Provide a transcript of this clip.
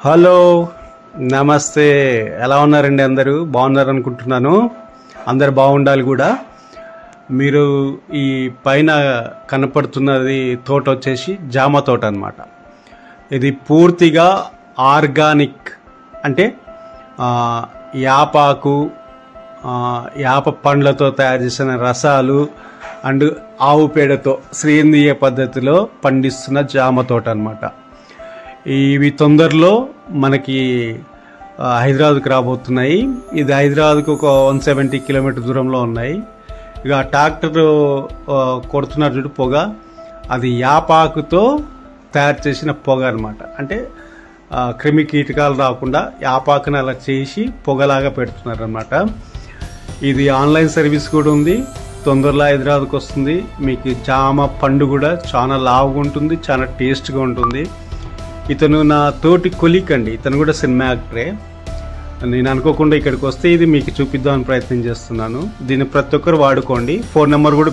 Hello, నమస్తే. ఎలా ఉన్నారండి? అందరూ బాగున్నారు అనుకుంటున్నాను. అందరు బాగుండాలి కూడా. మీరు ఈ పైన కనపడుతున్నది తోట వచ్చేసి జామ తోట అన్నమాట. ఇది పూర్తిగా ఆర్గానిక్, అంటే యాపాకు, యాప పండ్లతో తయారు చేసిన రసాలు అండ్ ఆవు పేడతో సేంద్రియ పద్ధతిలో పండిస్తున్న జామ తోట అన్నమాట. ఇవి తొందరలో మనకి హైదరాబాద్కి రాబోతున్నాయి. ఇది హైదరాబాద్కి ఒక 170 కిలోమీటర్ దూరంలో ఉన్నాయి. ఇక ట్రాక్టర్ కొడుతున్నారు చూడు పొగ, అది యాపాకుతో తయారు చేసిన పొగ అనమాట. అంటే క్రిమి కీటకాలు రాకుండా యాపాకుని అలా చేసి పొగలాగా పెడుతున్నారు అనమాట. ఇది ఆన్లైన్ సర్వీస్ కూడా ఉంది. తొందరలో హైదరాబాద్కి వస్తుంది. మీకు జామ పండు కూడా చాలా లావుగా ఉంటుంది, చాలా టేస్ట్గా ఉంటుంది. ఇతను నా తోటి కొలీగ్ అండి. ఇతను కూడా సినిమా యాక్టరే. నేను అనుకోకుండా ఇక్కడికి వస్తే ఇది మీకు చూపిద్దామని ప్రయత్నం చేస్తున్నాను. దీన్ని ప్రతి ఒక్కరు వాడుకోండి. ఫోన్ నెంబర్ కూడా